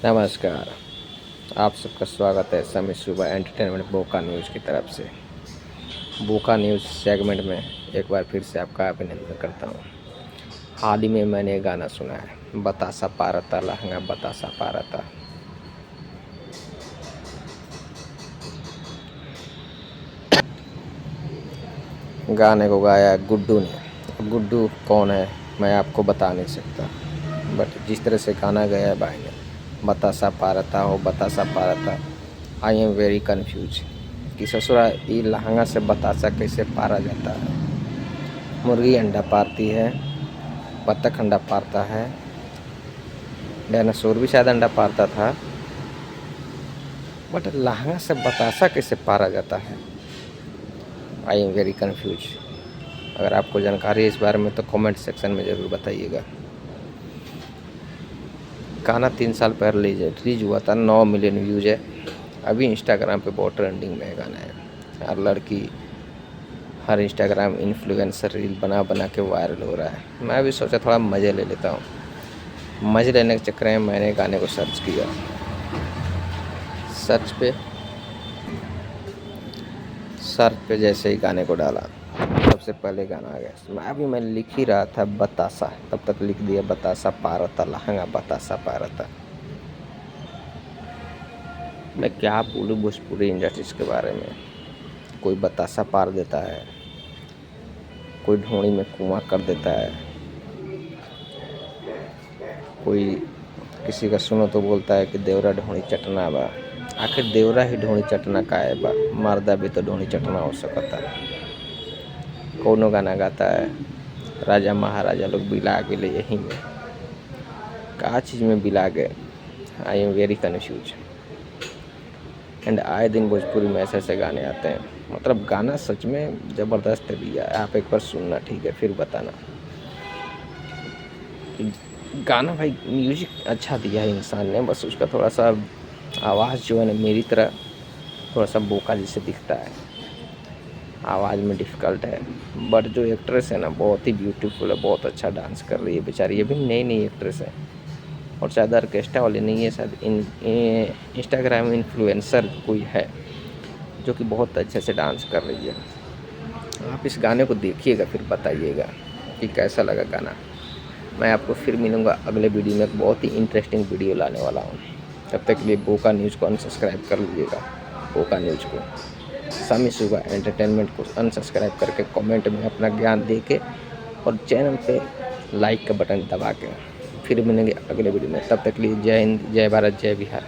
नमस्कार। आप सबका स्वागत है समय सुबह एंटरटेनमेंट बोका न्यूज़ की तरफ से। बोका न्यूज़ सेगमेंट में एक बार फिर से आपका अभिनंदन करता हूँ। हाल ही में मैंने गाना सुना है, बतासा पारता लहंगा बतासा पारता। गाने को गाया गुड्डू ने। अब गुड्डू कौन है मैं आपको बता नहीं सकता, बट जिस तरह से गाना गाया है भाई ने, बतासा पारता हो बतासा पारता, आई एम वेरी कन्फ्यूज कि ससुरा ये लहंगा से बतासा कैसे पारा जाता है। मुर्गी अंडा पारती है, बत्तख अंडा पारता है, डायनासोर भी शायद अंडा पारता था, बट लहंगा से बतासा कैसे पारा जाता है। I am very confuse. अगर आपको जानकारी है इस बारे में तो कमेंट सेक्शन में ज़रूर बताइएगा। गाना 3 साल पहले रिलीज हुआ था, 9 मिलियन व्यूज़ है। अभी इंस्टाग्राम पे बहुत ट्रेंडिंग में गाना है। हर लड़की, हर इंस्टाग्राम इन्फ्लुएंसर रील बना बना के वायरल हो रहा है। मैं भी सोचा थोड़ा मज़े ले लेता हूँ। मज़े लेने के चक्कर में मैंने गाने को सर्च किया। सर्च पे जैसे ही गाने को डाला, सबसे पहले गाना आ गया। मैं लिख ही रहा था बतासा, तब तक लिख दिया बतासा पारता लहंगा बतासा पारता। मैं क्या बोलूँ भोजपुरी इंडस्ट्रीज के बारे में। कोई बतासा पार देता है, कोई ढोंड़ी में कुआं कर देता है, कोई किसी का सुनो तो बोलता है कि देवरा ढोंड़ी चटना बा। आखिर देवरा ही ढोंड़ी चटना का है बा, मर्दा भी तो ढोंड़ी चटना हो सकता है। कौनो गाना गाता है राजा महाराजा लोग बिला के ले, यहीं में का चीज़ में बिला गए। I am very confuse. And आए दिन भोजपुरी में ऐसे गाने आते हैं, मतलब गाना सच में ज़बरदस्त दिया है। आप एक बार सुनना, ठीक है, फिर बताना। गाना भाई म्यूजिक अच्छा दिया है इंसान ने, बस उसका थोड़ा सा आवाज़ जो है ना मेरी तरह थोड़ा सा बोका जैसे दिखता है, आवाज़ में डिफ़िकल्ट है। बट जो एक्ट्रेस है ना बहुत ही ब्यूटीफुल है, बहुत अच्छा डांस कर रही है बेचारी। ये भी नई नई एक्ट्रेस है और शायद ऑर्केस्ट्रा वाली नहीं है, शायद इंस्टाग्राम इन्फ्लुएंसर कोई है जो कि बहुत अच्छे से डांस कर रही है। आप इस गाने को देखिएगा फिर बताइएगा कि कैसा लगा गाना। मैं आपको फिर मिलूँगा अगले वीडियो में, एक बहुत ही इंटरेस्टिंग वीडियो लाने वाला हूँ। तब तक के लिए बोका न्यूज़ को अनसब्सक्राइब कर लीजिएगा। बोका न्यूज़ को, समय सुबह एंटरटेनमेंट को अनसब्सक्राइब करके कमेंट में अपना ज्ञान दे के और चैनल पे लाइक का बटन दबा के। फिर मिलेंगे अगले वीडियो में, तब तक के लिए जय हिंद, जय भारत, जय बिहार।